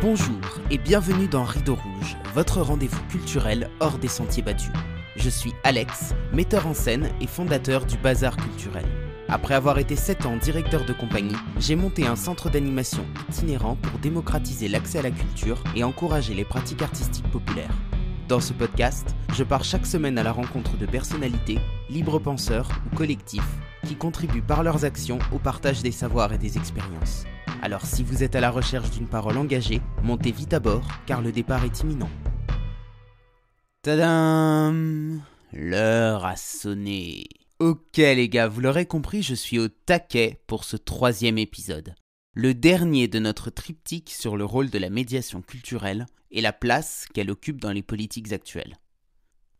Bonjour et bienvenue dans Rideau Rouge, votre rendez-vous culturel hors des sentiers battus. Je suis Alex, metteur en scène et fondateur du Bazar Culturel. Après avoir été 7 ans directeur de compagnie, j'ai monté un centre d'animation itinérant pour démocratiser l'accès à la culture et encourager les pratiques artistiques populaires. Dans ce podcast, je pars chaque semaine à la rencontre de personnalités, libres penseurs ou collectifs qui contribuent par leurs actions au partage des savoirs et des expériences. Alors si vous êtes à la recherche d'une parole engagée, montez vite à bord car le départ est imminent. Tadam! L'heure a sonné. Ok les gars, vous l'aurez compris, je suis au taquet pour ce 3e épisode. Le dernier de notre triptyque sur le rôle de la médiation culturelle et la place qu'elle occupe dans les politiques actuelles.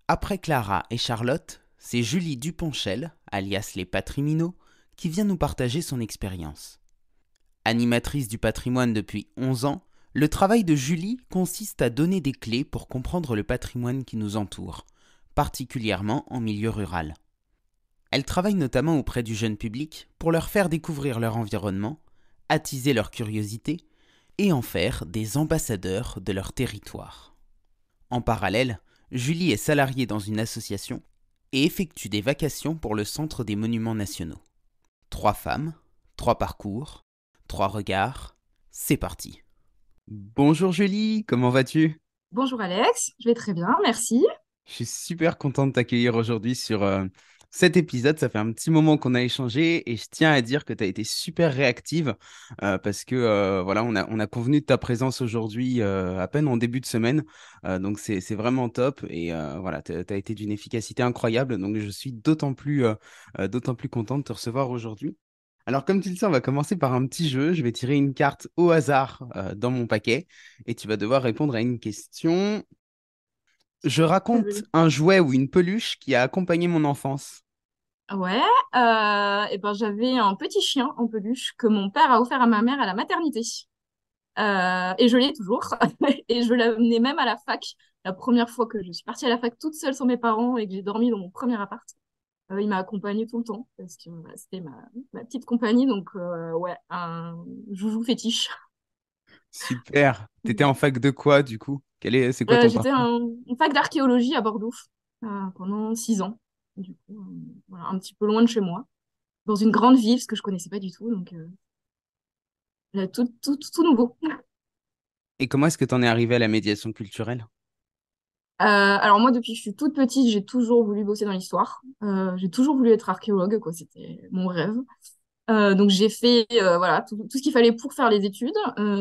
Après Clara et Charlotte, c'est Julie Duponchel, alias les Patrimino, qui vient nous partager son expérience. Animatrice du patrimoine depuis 11 ans, le travail de Julie consiste à donner des clés pour comprendre le patrimoine qui nous entoure, particulièrement en milieu rural. Elle travaille notamment auprès du jeune public pour leur faire découvrir leur environnement, attiser leur curiosité et en faire des ambassadeurs de leur territoire. En parallèle, Julie est salariée dans une association et effectue des vacations pour le Centre des Monuments Nationaux. 3 femmes, 3 parcours, 3 regards, c'est parti. Bonjour Julie, comment vas-tu ? Bonjour Alex, je vais très bien, merci. Je suis super content de t'accueillir aujourd'hui sur cet épisode. Ça fait un petit moment qu'on a échangé et je tiens à dire que tu as été super réactive parce que voilà, on a convenu de ta présence aujourd'hui à peine en début de semaine. Donc c'est vraiment top et voilà, tu as été d'une efficacité incroyable. Donc je suis d'autant plus content de te recevoir aujourd'hui. Alors comme tu le sais, on va commencer par un petit jeu. Je vais tirer une carte au hasard dans mon paquet et tu vas devoir répondre à une question. Je raconte un jouet ou une peluche qui a accompagné mon enfance. Ouais, et ben j'avais un petit chien en peluche que mon père a offert à ma mère à la maternité. Et je l'ai toujours. Et je l'ai amené même à la fac. La première fois que je suis partie à la fac toute seule sans mes parents et que j'ai dormi dans mon premier appart, il m'a accompagnée tout le temps parce que voilà, c'était ma petite compagnie. Donc ouais, un joujou fétiche. Super. T'étais en fac de quoi du coup? C'est quoi ton J'étais parcours? en fac d'archéologie à Bordeaux pendant 6 ans. Du coup, voilà, un petit peu loin de chez moi, dans une grande ville, ce que je connaissais pas du tout, donc tout nouveau. Et comment est-ce que t'en es arrivé à la médiation culturelle? Alors moi, depuis que je suis toute petite, j'ai toujours voulu bosser dans l'histoire. J'ai toujours voulu être archéologue, quoi. C'était mon rêve. Donc j'ai fait voilà tout ce qu'il fallait pour faire les études.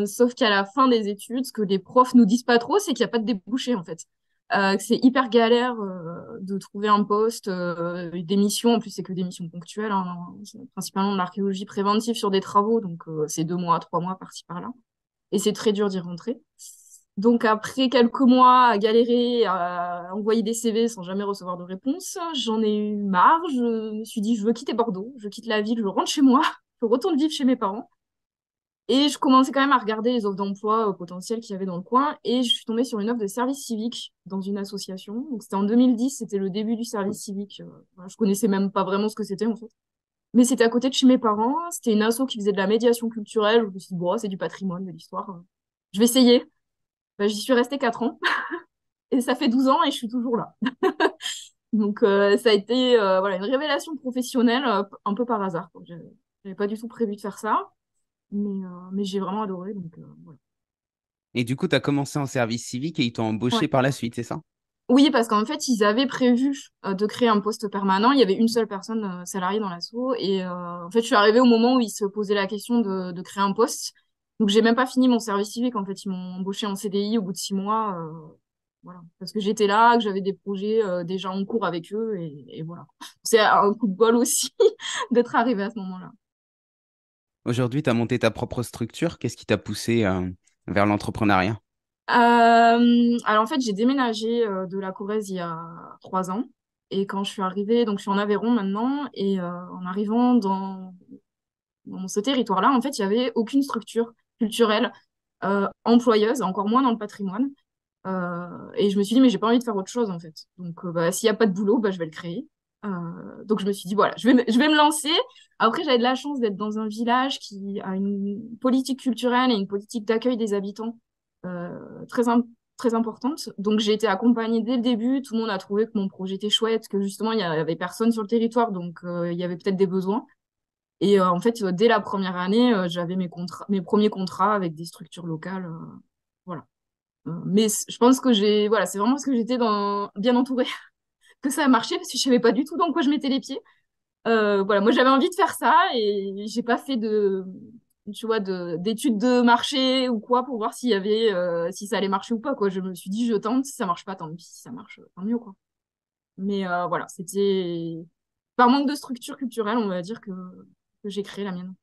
Sauf qu'à la fin des études, ce que les profs nous disent pas trop, c'est qu'il n'y a pas de débouché en fait. Que c'est hyper galère de trouver un poste, des missions. En plus, c'est que des missions ponctuelles, hein. C'est principalement de l'archéologie préventive sur des travaux, donc c'est 2 mois, 3 mois par-ci par-là. Et c'est très dur d'y rentrer. Donc après quelques mois à galérer, à envoyer des CV sans jamais recevoir de réponse, j'en ai eu marre. Je me suis dit, je veux quitter Bordeaux, je quitte la ville, je rentre chez moi, je retourne vivre chez mes parents. Et je commençais quand même à regarder les offres d'emploi potentielles qu'il y avait dans le coin. Et je suis tombée sur une offre de service civique dans une association. Donc c'était en 2010, c'était le début du service civique. Voilà, je connaissais même pas vraiment ce que c'était en fait. Mais c'était à côté de chez mes parents. C'était une asso qui faisait de la médiation culturelle. Je me suis dit, bon, c'est du patrimoine, de l'histoire. Je vais essayer. J'y suis restée 4 ans. Et ça fait 12 ans et je suis toujours là. Donc ça a été voilà, une révélation professionnelle un peu par hasard, quoi. J'avais pas du tout prévu de faire ça, mais j'ai vraiment adoré. Donc voilà. Et du coup, t'as commencé en service civique et ils t'ont Ouais. embauché par la suite, c'est ça? Oui, parce qu'en fait, ils avaient prévu de créer un poste permanent. Il y avait une seule personne salariée dans l'asso. Et en fait, je suis arrivée au moment où ils se posaient la question de créer un poste. Donc, j'ai même pas fini mon service civique. En fait, ils m'ont embauché en CDI au bout de 6 mois. Voilà. Parce que j'étais là, que j'avais des projets déjà en cours avec eux. Et voilà. C'est un coup de bol aussi d'être arrivée à ce moment-là. Aujourd'hui, t'as monté ta propre structure. Qu'est-ce qui t'a poussé vers l'entrepreneuriat? Alors en fait, j'ai déménagé de la Corrèze il y a 3 ans. Et quand je suis arrivée, donc je suis en Aveyron maintenant, et en arrivant dans ce territoire-là, en fait, il n'y avait aucune structure culturelle employeuse, encore moins dans le patrimoine. Et je me suis dit, mais j'ai pas envie de faire autre chose en fait. Donc bah, s'il n'y a pas de boulot, bah, je vais le créer. Donc je me suis dit, voilà, je vais me lancer. Après, j'avais de la chance d'être dans un village qui a une politique culturelle et une politique d'accueil des habitants très, très importante. Donc j'ai été accompagnée dès le début. Tout le monde a trouvé que mon projet était chouette, que justement, il n'y avait personne sur le territoire, donc il y avait peut-être des besoins. Et en fait, dès la première année, j'avais mes premiers contrats avec des structures locales. Voilà. Mais je pense que voilà, c'est vraiment parce que j'étais bien entourée que ça a marché, parce que je savais pas du tout dans quoi je mettais les pieds. Voilà, moi j'avais envie de faire ça et j'ai pas fait tu vois, d'études de marché ou quoi pour voir si ça allait marcher ou pas, quoi. Je me suis dit, je tente, si ça marche pas, tant pis, si ça marche, tant mieux, quoi. Mais voilà, c'était par manque de structure culturelle, on va dire que j'ai créé la mienne.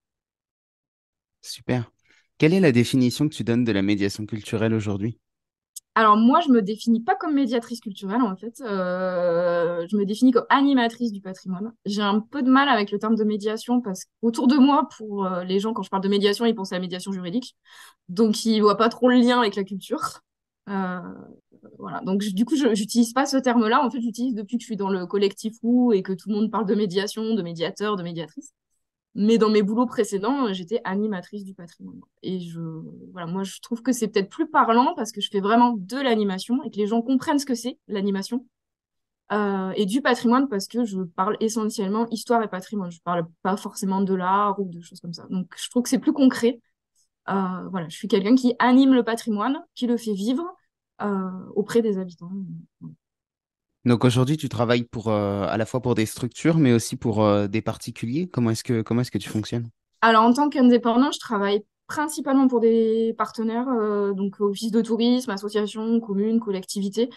Super. Quelle est la définition que tu donnes de la médiation culturelle aujourd'hui? Alors moi, je me définis pas comme médiatrice culturelle en fait. Je me définis comme animatrice du patrimoine. J'ai un peu de mal avec le terme de médiation parce qu'autour de moi, pour les gens, quand je parle de médiation, ils pensent à la médiation juridique. Donc ils voient pas trop le lien avec la culture. Euh, voilà. Donc du coup, je j'utilise pas ce terme-là. En fait, j'utilise depuis que je suis dans le collectif Roux et que tout le monde parle de médiation, de médiateur, de médiatrice. Mais dans mes boulots précédents, j'étais animatrice du patrimoine. Et voilà, moi, je trouve que c'est peut-être plus parlant parce que je fais vraiment de l'animation et que les gens comprennent ce que c'est, l'animation. Et du patrimoine parce que je parle essentiellement histoire et patrimoine. Je parle pas forcément de l'art ou de choses comme ça. Donc, je trouve que c'est plus concret. Voilà, je suis quelqu'un qui anime le patrimoine, qui le fait vivre auprès des habitants. Donc aujourd'hui, tu travailles à la fois pour des structures, mais aussi pour des particuliers. Comment est-ce que tu fonctionnes? Alors, en tant qu'indépendant, je travaille principalement pour des partenaires, donc office de tourisme, associations, communes, collectivités.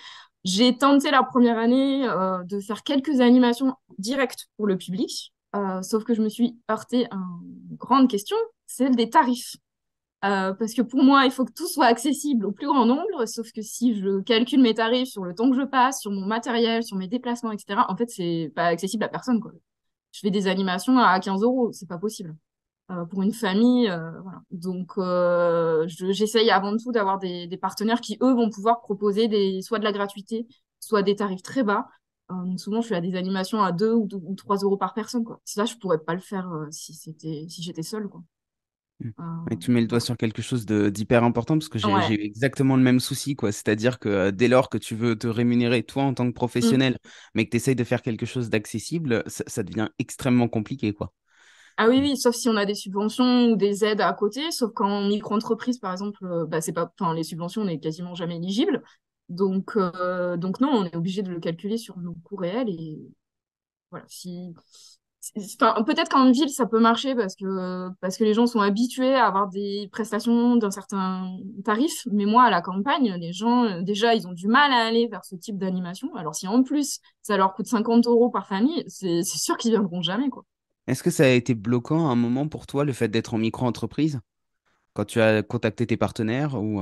J'ai tenté la première année de faire quelques animations directes pour le public, sauf que je me suis heurtée à une grande question, celle des tarifs. Parce que pour moi, il faut que tout soit accessible au plus grand nombre, sauf que si je calcule mes tarifs sur le temps que je passe, sur mon matériel, sur mes déplacements, etc., en fait, c'est pas accessible à personne, quoi. Je fais des animations à 15 euros, c'est pas possible pour une famille. Voilà. Donc, j'essaye avant tout d'avoir des partenaires qui, eux, vont pouvoir proposer soit de la gratuité, soit des tarifs très bas. Donc souvent, je fais des animations à 2 ou 3 euros par personne, quoi. Ça, je pourrais pas le faire si j'étais seule, quoi. Mm. Euh, Et tu mets le doigt voilà. sur quelque chose d'hyper important parce que j'ai Ouais. eu exactement le même souci, quoi. C'est-à-dire que dès lors que tu veux te rémunérer, toi, en tant que Mm. professionnel, mais que tu essayes de faire quelque chose d'accessible, ça devient extrêmement compliqué, quoi. Ah oui, oui, sauf si on a des subventions ou des aides à côté, sauf qu'en micro-entreprise, par exemple, bah, c'est pas, enfin, les subventions, on n'est quasiment jamais éligible. Donc non, on est obligé de le calculer sur nos coûts réels et voilà, enfin, peut-être qu'en ville, ça peut marcher parce que les gens sont habitués à avoir des prestations d'un certain tarif. Mais moi, à la campagne, les gens, déjà, ils ont du mal à aller vers ce type d'animation. Alors, si en plus, ça leur coûte 50 euros par famille, c'est sûr qu'ils viendront jamais, quoi. Est-ce que ça a été bloquant à un moment pour toi, le fait d'être en micro-entreprise, quand tu as contacté tes partenaires ou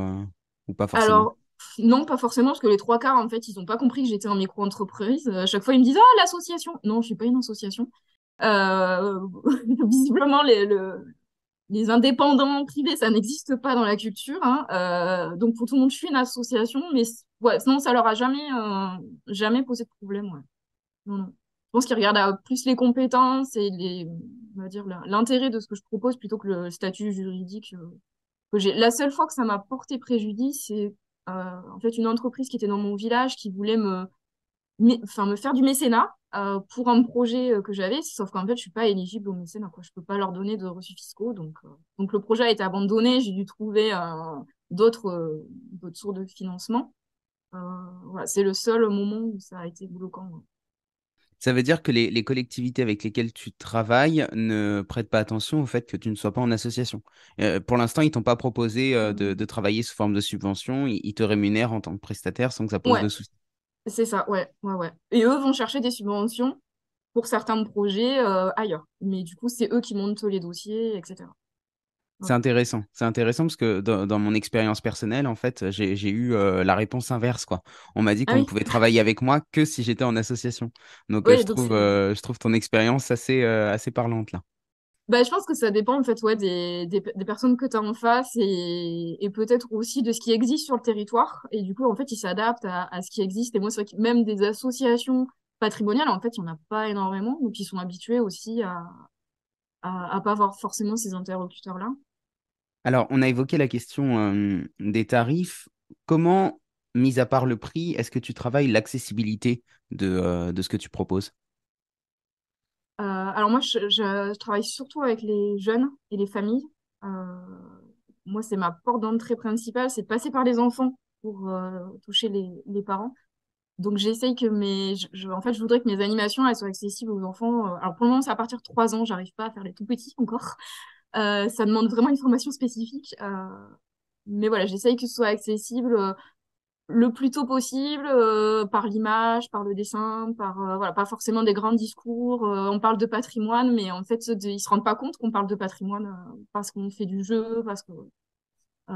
pas forcément? Alors, non, pas forcément, parce que les trois quarts, en fait, ils n'ont pas compris que j'étais en micro-entreprise. À chaque fois, ils me disent, ah, l'association. Non, je suis pas une association. Euh, Visiblement, les indépendants privés, ça n'existe pas dans la culture, hein. Donc pour tout le monde, je suis une association, mais ouais, sinon ça leur a jamais posé de problème. Ouais. Non, non. Je pense qu'ils regardent plus les compétences et on va dire l'intérêt de ce que je propose plutôt que le statut juridique que j'ai. La seule fois que ça m'a porté préjudice, c'est en fait une entreprise qui était dans mon village qui voulait enfin, me faire du mécénat pour un projet que j'avais, sauf qu'en fait, je suis pas éligible au mécénat, quoi. Je peux pas leur donner de reçus fiscaux, donc le projet a été abandonné. J'ai dû trouver d'autres d'autres sources de financement. Euh, voilà, c'est le seul moment où ça a été bloquant. Ouais. Ça veut dire que les collectivités avec lesquelles tu travailles ne prêtent pas attention au fait que tu ne sois pas en association. Pour l'instant, ils t'ont pas proposé de travailler sous forme de subvention. Ils te rémunèrent en tant que prestataire sans que ça pose Ouais, de soucis. c'est ça, ouais, ouais, ouais. Et eux vont chercher des subventions pour certains projets ailleurs. Mais du coup, c'est eux qui montent les dossiers, etc. Ouais. C'est intéressant. C'est intéressant parce que dans mon expérience personnelle, en fait, j'ai eu la réponse inverse, quoi. On m'a dit Ah qu'on ne oui, pouvait travailler avec moi que si j'étais en association. Donc, oui, donc c'est. je trouve ton expérience assez parlante là. Bah, je pense que ça dépend en fait ouais, des personnes que tu as en face et peut-être aussi de ce qui existe sur le territoire. Et du coup, en fait, ils s'adaptent à ce qui existe. Et moi, c'est vrai que même des associations patrimoniales, en fait, il n'y en a pas énormément. Donc, ils sont habitués aussi à pas avoir forcément ces interlocuteurs-là. Alors, on a évoqué la question des tarifs. Comment, mis à part le prix, est-ce que tu travailles l'accessibilité de ce que tu proposes? Alors moi, je travaille surtout avec les jeunes et les familles. Euh, Moi, c'est ma porte d'entrée principale, c'est de passer par les enfants pour toucher les parents. Donc j'essaye que en fait, je voudrais que mes animations, elles soient accessibles aux enfants. Alors pour le moment, c'est à partir de 3 ans, j'arrive pas à faire les tout petits encore. Ça demande vraiment une formation spécifique. Mais voilà, j'essaye que ce soit accessible le plus tôt possible, par l'image, par le dessin, voilà, pas forcément des grands discours. On parle de patrimoine, mais en fait, ils se rendent pas compte qu'on parle de patrimoine parce qu'on fait du jeu, euh,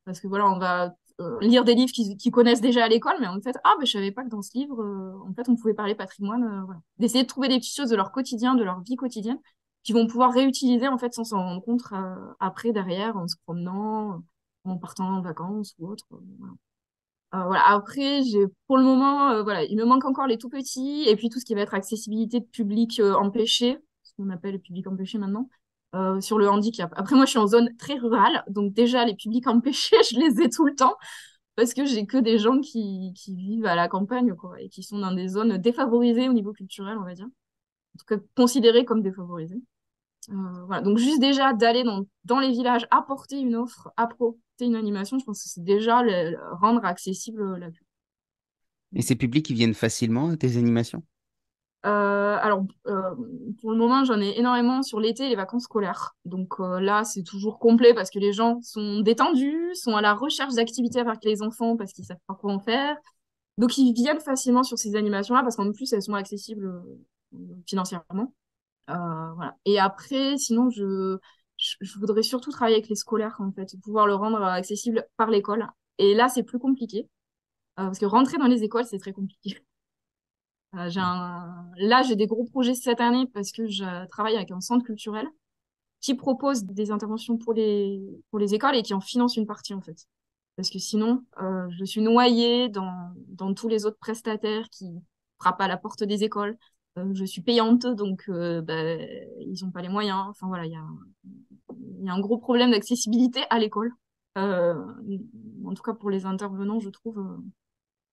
parce que voilà, on va lire des livres qu'ils connaissent déjà à l'école, mais en fait, ah, ben, je savais pas que dans ce livre, en fait, on pouvait parler patrimoine. Voilà. D'essayer de trouver des petites choses de leur quotidien, de leur vie quotidienne, qu'ils vont pouvoir réutiliser en fait sans s'en rendre compte après, derrière, en se promenant, en partant en vacances ou autre. Voilà. Voilà. Après, pour le moment, voilà, il me manque encore les tout petits et puis tout ce qui va être accessibilité de public empêché, ce qu'on appelle le public empêché maintenant, sur le handicap. Après, moi, je suis en zone très rurale, donc déjà, les publics empêchés, je les ai tout le temps parce que j'ai que des gens qui vivent à la campagne, quoi, et qui sont dans des zones défavorisées au niveau culturel, on va dire. En tout cas, considérées comme défavorisées. Voilà. Donc juste déjà d'aller dans les villages, apporter une offre, apporter une animation, je pense que c'est déjà rendre accessible la culture. Et ces publics, ils viennent facilement à tes animations? Alors, pour le moment, j'en ai énormément sur l'été et les vacances scolaires. Donc là, c'est toujours complet parce que les gens sont détendus, sont à la recherche d'activités avec les enfants parce qu'ils savent pas quoi en faire. Donc, ils viennent facilement sur ces animations-là parce qu'en plus, elles sont accessibles financièrement. Voilà. Et après, sinon, je voudrais surtout travailler avec les scolaires, en fait, pouvoir le rendre accessible par l'école. Et là, c'est plus compliqué, parce que rentrer dans les écoles, c'est très compliqué. Là, j'ai des gros projets cette année parce que je travaille avec un centre culturel qui propose des interventions pour les écoles et qui en finance une partie, en fait. Parce que sinon, je suis noyée dans tous les autres prestataires qui frappent à la porte des écoles. Je suis payante, donc bah, ils n'ont pas les moyens. Enfin voilà, il y a un gros problème d'accessibilité à l'école. Euh, En tout cas, pour les intervenants, je trouve.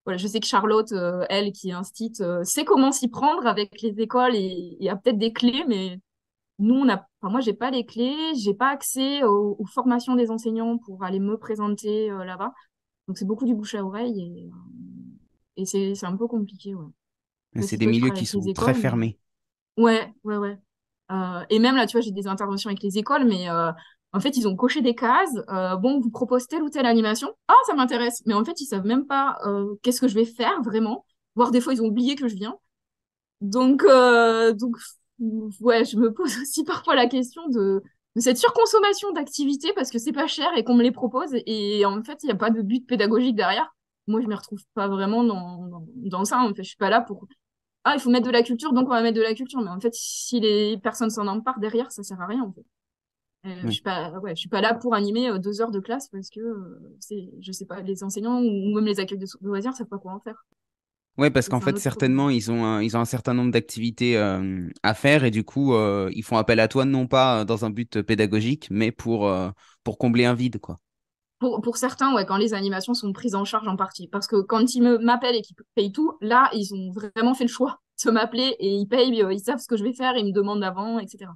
Voilà, je sais que Charlotte, elle, qui est instite, sait comment s'y prendre avec les écoles et a peut-être des clés, mais nous, enfin, moi, j'ai pas les clés, j'ai pas accès aux formations des enseignants pour aller me présenter là-bas. Donc, c'est beaucoup du bouche à oreille et c'est un peu compliqué, ouais. Parce C'est qu'il des faut que je milieux travaille qui avec les sont très écoles, mais fermés. ouais, ouais, ouais. Et même là, tu vois, j'ai des interventions avec les écoles, mais en fait, ils ont coché des cases. Bon, on vous propose telle ou telle animation. Ah, ça m'intéresse. Mais en fait, ils savent même pas qu'est-ce que je vais faire vraiment. Voire des fois, ils ont oublié que je viens. Donc, ouais, je me pose aussi parfois la question de cette surconsommation d'activités parce que c'est pas cher et qu'on me les propose. Et en fait, il n'y a pas de but pédagogique derrière. Moi, je me retrouve pas vraiment dans ça. En fait, je suis pas là pour ah, il faut mettre de la culture, donc on va mettre de la culture. Mais en fait, si les personnes s'en emparent derrière, ça sert à rien, en fait. Je Oui. suis pas, ouais, je suis pas là pour animer 2 heures de classe parce que je sais pas, les enseignants ou même les accueils de loisirs savent pas quoi en faire. Ouais, parce Ça, qu'en c'est un fait, autre problème. certainement, ils ont un certain nombre d'activités à faire et du coup, ils font appel à toi non pas dans un but pédagogique, mais pour combler un vide, quoi. Pour certains, ouais, quand les animations sont prises en charge en partie. Parce que quand ils m'appellent et qu'ils payent tout, là, ils ont vraiment fait le choix de m'appeler et ils payent, ils savent ce que je vais faire, ils me demandent avant, etc.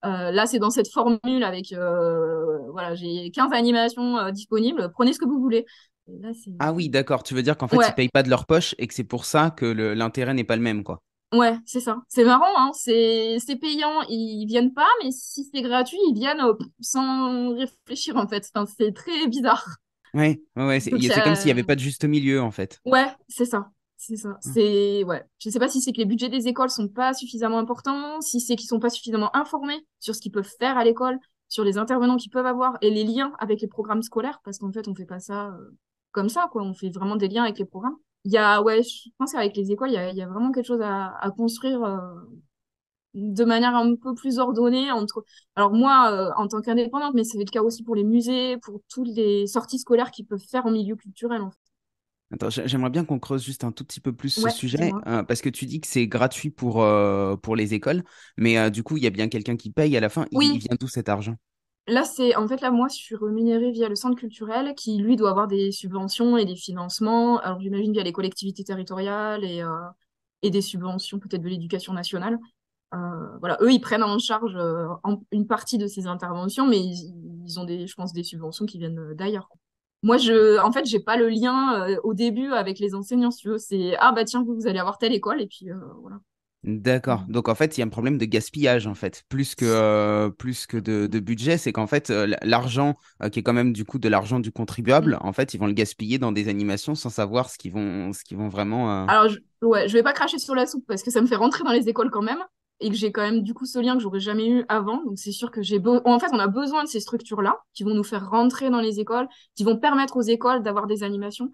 Là, c'est dans cette formule avec, voilà, j'ai 15 animations disponibles, prenez ce que vous voulez. Et là, c'est... Ah oui, d'accord. Tu veux dire qu'en fait, ils Ouais, payent pas de leur poche et que c'est pour ça que l'intérêt n'est pas le même, quoi. ouais, c'est ça. C'est marrant, hein, c'est payant, ils viennent pas, mais si c'est gratuit, ils viennent sans réfléchir, en fait. Enfin, c'est très bizarre. Ouais, ouais, ouais, Donc, c'est comme s'il n'y avait pas de juste milieu, en fait. ouais, c'est ça. C'est ça. C'est ouais. Je sais pas si c'est que les budgets des écoles sont pas suffisamment importants, si c'est qu'ils sont pas suffisamment informés sur ce qu'ils peuvent faire à l'école, sur les intervenants qu'ils peuvent avoir et les liens avec les programmes scolaires, parce qu'en fait, on fait pas ça comme ça, quoi. On fait vraiment des liens avec les programmes. Ouais, je pense qu'avec les écoles, il y a vraiment quelque chose à construire de manière un peu plus ordonnée entre. Alors moi, en tant qu'indépendante, mais c'est le cas aussi pour les musées, pour toutes les sorties scolaires qu'ils peuvent faire en milieu culturel, en fait. Attends, j'aimerais bien qu'on creuse juste un tout petit peu plus ce Ouais, sujet, dis-moi. parce que tu dis que c'est gratuit pour les écoles, mais du coup, il y a bien quelqu'un qui paye à la fin. Il Oui, vient d'où cet argent? Là, moi, je suis rémunérée via le centre culturel qui, lui, doit avoir des subventions et des financements. Alors, j'imagine via les collectivités territoriales et des subventions peut-être de l'éducation nationale. Voilà, eux, ils prennent en charge une partie de ces interventions, mais ils ont je pense, des subventions qui viennent d'ailleurs, quoi. Moi, en fait, j'ai pas le lien au début avec les enseignants, si tu veux. C'est, ah bah tiens, vous allez avoir telle école, et puis voilà. D'accord. Donc en fait, il y a un problème de gaspillage en fait, plus que de budget, c'est qu'en fait l'argent qui est quand même du coup de l'argent du contribuable, Mm. en fait, ils vont le gaspiller dans des animations sans savoir ce qu'ils vont vraiment. Alors, ouais, je vais pas cracher sur la soupe parce que ça me fait rentrer dans les écoles quand même et que j'ai quand même du coup ce lien que j'aurais jamais eu avant. Donc, c'est sûr que en fait, on a besoin de ces structures-là qui vont nous faire rentrer dans les écoles, qui vont permettre aux écoles d'avoir des animations.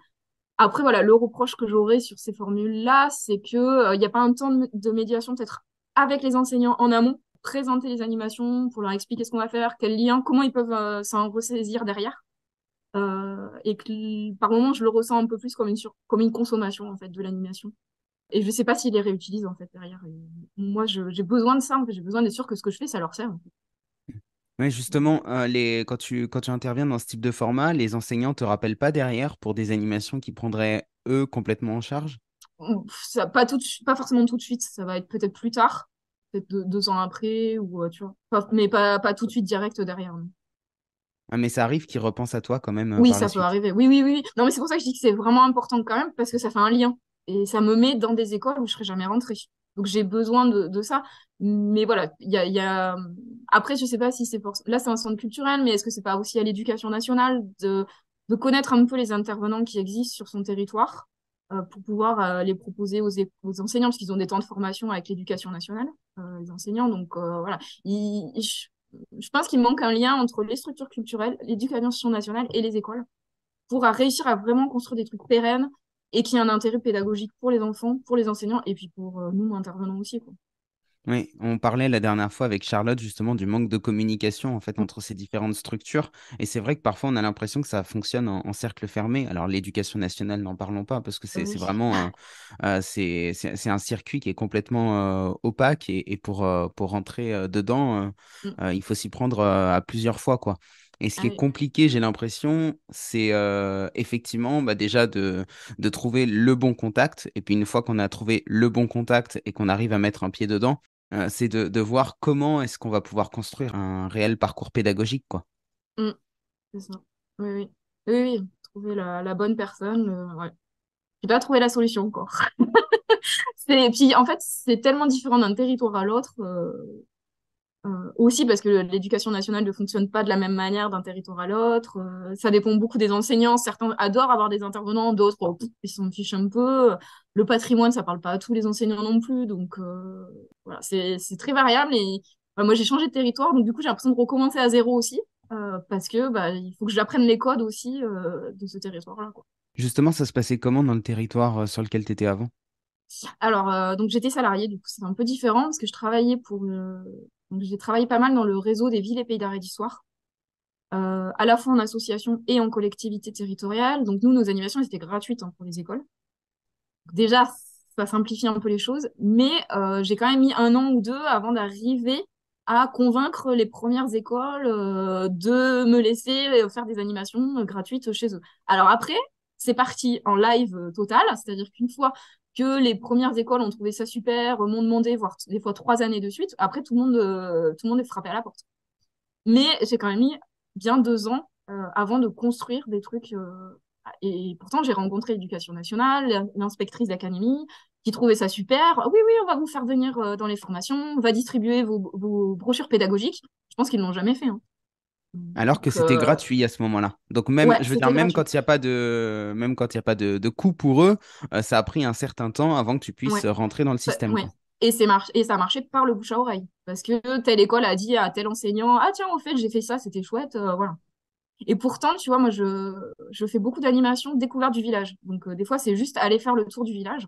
Après, voilà, le reproche que j'aurais sur ces formules-là, c'est que, il n'y a pas un temps de médiation peut-être avec les enseignants en amont, présenter les animations pour leur expliquer ce qu'on va faire, quels liens, comment ils peuvent s'en ressaisir derrière. Et que par moment, je le ressens un peu plus comme une consommation en fait de l'animation. Et je sais pas s'ils les réutilisent en fait derrière. Et moi, j'ai besoin de ça, en fait. J'ai besoin d'être sûre que ce que je fais, ça leur sert, en fait. Oui, justement, quand tu interviens dans ce type de format, les enseignants te rappellent pas derrière pour des animations qui prendraient eux complètement en charge? Ça, pas forcément tout de suite, ça va être peut-être plus tard, peut-être 2 ans après, ou tu vois. Mais pas tout de suite direct derrière. Non. Ah, mais ça arrive qu'ils repensent à toi quand même Oui, par la ça peut suite. arriver. Oui, oui, oui, oui. Non, mais c'est pour ça que je dis que c'est vraiment important quand même, parce que ça fait un lien. Et ça me met dans des écoles où je serais jamais rentrée. Donc j'ai besoin de ça. Mais voilà, Après, je sais pas si Là, c'est un centre culturel, mais est-ce que c'est pas aussi à l'éducation nationale de connaître un peu les intervenants qui existent sur son territoire pour pouvoir les proposer aux enseignants, parce qu'ils ont des temps de formation avec l'éducation nationale, les enseignants. Donc voilà. Je pense qu'il manque un lien entre les structures culturelles, l'éducation nationale et les écoles pour réussir à vraiment construire des trucs pérennes et qui aient un intérêt pédagogique pour les enfants, pour les enseignants et puis pour nous, intervenants aussi, quoi. Oui, on parlait la dernière fois avec Charlotte justement du manque de communication en fait Mm. entre ces différentes structures. Et c'est vrai que parfois on a l'impression que ça fonctionne en cercle fermé. Alors l'éducation nationale, n'en parlons pas parce que c'est Oui. vraiment c'est un circuit qui est complètement opaque et pour rentrer dedans, Mm. il faut s'y prendre à plusieurs fois quoi. Et ce Ah qui est oui. compliqué, j'ai l'impression, c'est effectivement bah, déjà de trouver le bon contact. Et puis une fois qu'on a trouvé le bon contact et qu'on arrive à mettre un pied dedans, c'est de voir comment est-ce qu'on va pouvoir construire un réel parcours pédagogique, quoi. Mm. C'est ça. Oui, oui. Oui, oui. Trouver la bonne personne. Ouais. J'ai pas trouvé la solution encore. Puis en fait, c'est tellement différent d'un territoire à l'autre. Aussi parce que l'éducation nationale ne fonctionne pas de la même manière d'un territoire à l'autre. Ça dépend beaucoup des enseignants. Certains adorent avoir des intervenants, d'autres, ils s'en fichent un peu. Le patrimoine, ça parle pas à tous les enseignants non plus. Donc voilà, c'est très variable. Et moi, j'ai changé de territoire, donc du coup, j'ai l'impression de recommencer à zéro aussi. Parce que bah, il faut que j'apprenne les codes aussi de ce territoire-là, quoi. Justement, ça se passait comment dans le territoire sur lequel tu étais avant? Alors, donc j'étais salariée, du coup, c'est un peu différent parce que je travaillais donc j'ai travaillé pas mal dans le réseau des villes et pays d'arrêt d'histoire. À la fois en association et en collectivité territoriale. Donc nous, nos animations, elles étaient gratuites hein, pour les écoles. Donc, déjà, ça simplifie un peu les choses, mais j'ai quand même mis 1 an ou 2 avant d'arriver à convaincre les premières écoles de me laisser faire des animations gratuites chez eux. Alors après, c'est parti en live total, c'est-à-dire qu'une fois que les premières écoles ont trouvé ça super, m'ont demandé, voire des fois 3 années de suite, après tout le monde est frappé à la porte. Mais j'ai quand même mis bien 2 ans avant de construire des trucs. Et pourtant, j'ai rencontré l'Éducation nationale, l'inspectrice d'académie, qui trouvait ça super. Oui, oui, on va vous faire venir dans les formations, on va distribuer vos brochures pédagogiques. Je pense qu'ils ne l'ont jamais fait. Hein. Alors que Donc, c'était gratuit à ce moment-là. Donc même, ouais, je veux dire, c'était même gratuit. quand il n'y a pas même quand il y a pas de coût pour eux, ça a pris un certain temps avant que tu puisses Ouais, rentrer dans le système, ouais. quoi. Et ça marchait par le bouche à oreille. Parce que telle école a dit à tel enseignant, ah tiens, en fait, j'ai fait ça, c'était chouette, voilà. Et pourtant, tu vois, moi, je fais beaucoup d'animations découverte du village. Donc, des fois, c'est juste aller faire le tour du village.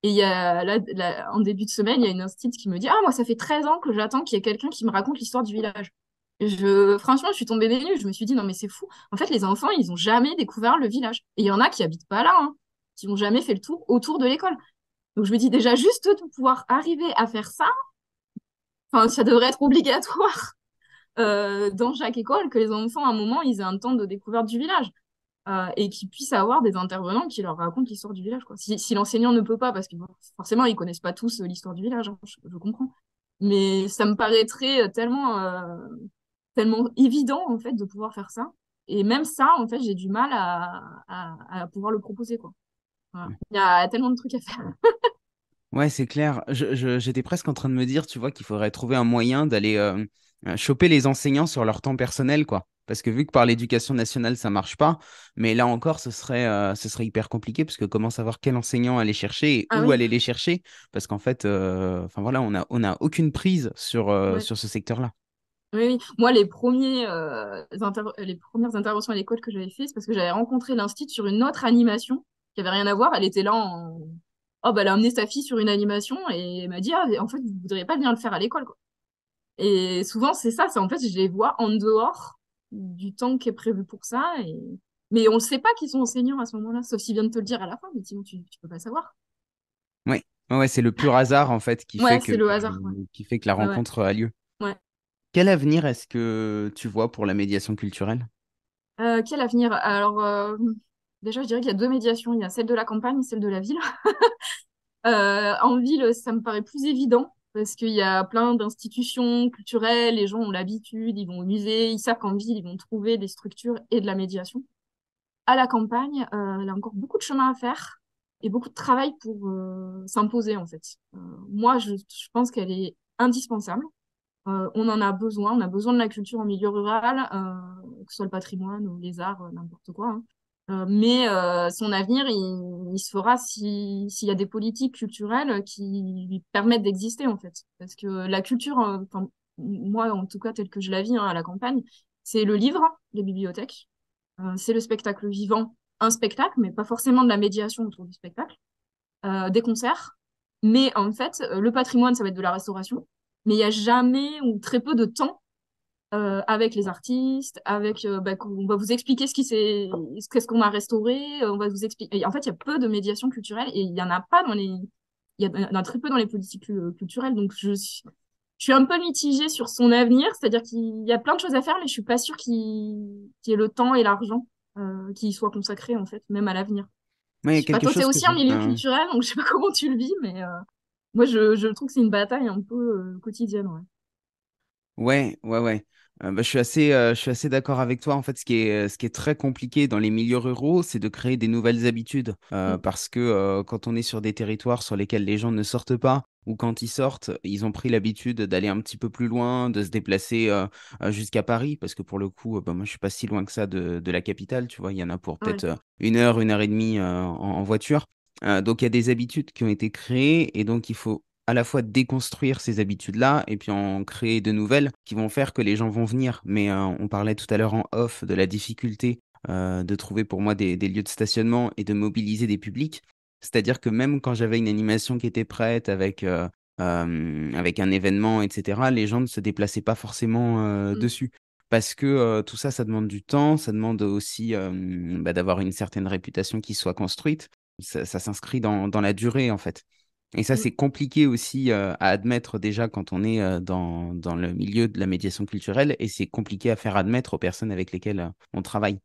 Et il y a, en début de semaine, il y a une instite qui me dit, ah, moi, ça fait 13 ans que j'attends qu'il y ait quelqu'un qui me raconte l'histoire du village. Franchement, je suis tombée des nues. Je me suis dit, non, mais c'est fou. En fait, les enfants, ils ont jamais découvert le village. Et il y en a qui habitent pas là, hein, qui n'ont jamais fait le tour autour de l'école. Donc, je me dis déjà, juste de pouvoir arriver à faire ça, enfin, ça devrait être obligatoire. dans chaque école, que les enfants, à un moment, ils aient un temps de découverte du village. Et qu'ils puissent avoir des intervenants qui leur racontent l'histoire du village, quoi. Si l'enseignant ne peut pas, parce que bon, forcément, ils connaissent pas tous l'histoire du village, hein, je comprends. Mais ça me paraîtrait tellement évident, en fait, de pouvoir faire ça. Et même ça, en fait, j'ai du mal à pouvoir le proposer, quoi. Voilà. Il y a tellement de trucs à faire. Ouais, c'est clair. J'étais presque en train de me dire, tu vois, qu'il faudrait trouver un moyen d'aller choper les enseignants sur leur temps personnel, quoi. Parce que vu que par l'éducation nationale, ça marche pas, mais là encore, ce serait hyper compliqué, parce que comment savoir quel enseignant aller chercher et Ah où oui, aller les chercher? Parce qu'en fait, enfin voilà, on a aucune prise ouais. sur ce secteur-là. Oui, oui. Moi, les premières interventions à l'école que j'avais fait, c'est parce que j'avais rencontré l'instit sur une autre animation qui avait rien à voir. Elle était là en... Oh, bah, elle a amené sa fille sur une animation et elle m'a dit, ah, en fait, vous voudriez pas venir le faire à l'école, quoi. Et souvent, c'est ça, c'est en fait, je les vois en dehors du temps qui est prévu pour ça. Mais on ne sait pas qu'ils sont enseignants à ce moment-là, sauf s'ils viennent te le dire à la fin, mais sinon, tu peux pas savoir. Ouais, ouais, c'est le pur hasard, en fait, Ouais, c'est le hasard, ouais. qui fait que la Ouais, ouais. rencontre a lieu. Ouais. Quel avenir est-ce que tu vois pour la médiation culturelle? Quel avenir? Alors, déjà, je dirais qu'il y a deux médiations. Il y a celle de la campagne et celle de la ville. En ville, ça me paraît plus évident parce qu'il y a plein d'institutions culturelles, les gens ont l'habitude, ils vont au musée, ils savent qu'en ville, ils vont trouver des structures et de la médiation. À la campagne, il y a encore beaucoup de chemin à faire et beaucoup de travail pour s'imposer, en fait. Moi, je pense qu'elle est indispensable. On en a besoin. On a besoin de la culture en milieu rural, que ce soit le patrimoine ou les arts, n'importe quoi, hein. Mais son avenir, il se fera s'il y a des politiques culturelles qui lui permettent d'exister, en fait. Parce que la culture, enfin, moi, en tout cas, telle que je la vis, hein, à la campagne, c'est le livre, les bibliothèques, c'est le spectacle vivant, un spectacle, mais pas forcément de la médiation autour du spectacle, des concerts. Mais en fait, le patrimoine, ça va être de la restauration. Mais il n'y a jamais ou très peu de temps avec les artistes, on va vous expliquer qu'est-ce qu'on a restauré, on va vous expliquer. Et en fait, il y a peu de médiation culturelle et il y en a pas il y en a très peu dans les politiques culturelles. Donc, je suis un peu mitigée sur son avenir, c'est-à-dire qu'il y a plein de choses à faire, mais je suis pas sûre qu'il y ait le temps et l'argent qui y soient consacrés, en fait, même à l'avenir. Moi, il y Je a sais pas, quelque toi, c'est chose que aussi je... un milieu culturel, donc je sais pas comment tu le vis, mais moi, je trouve que c'est une bataille un peu quotidienne, ouais. Ouais, ouais, ouais. Bah, je suis assez d'accord avec toi. En fait, ce qui est très compliqué dans les milieux ruraux, c'est de créer des nouvelles habitudes. Mm. Parce que quand on est sur des territoires sur lesquels les gens ne sortent pas, ou quand ils sortent, ils ont pris l'habitude d'aller un petit peu plus loin, de se déplacer jusqu'à Paris, parce que pour le coup, bah, moi, je suis pas si loin que ça de la capitale. Tu vois, il y en a pour Ouais. peut-être une heure et demie en voiture. Donc, il y a des habitudes qui ont été créées, et donc il faut à la fois déconstruire ces habitudes-là et puis en créer de nouvelles qui vont faire que les gens vont venir. Mais on parlait tout à l'heure en off de la difficulté de trouver pour moi des lieux de stationnement et de mobiliser des publics. C'est-à-dire que même quand j'avais une animation qui était prête avec un événement, etc., les gens ne se déplaçaient pas forcément Mm. dessus. Parce que tout ça, ça demande du temps, ça demande aussi bah, d'avoir une certaine réputation qui soit construite. Ça s'inscrit dans la durée, en fait. Et ça, Mm. c'est compliqué aussi à admettre déjà quand on est dans le milieu de la médiation culturelle et c'est compliqué à faire admettre aux personnes avec lesquelles on travaille.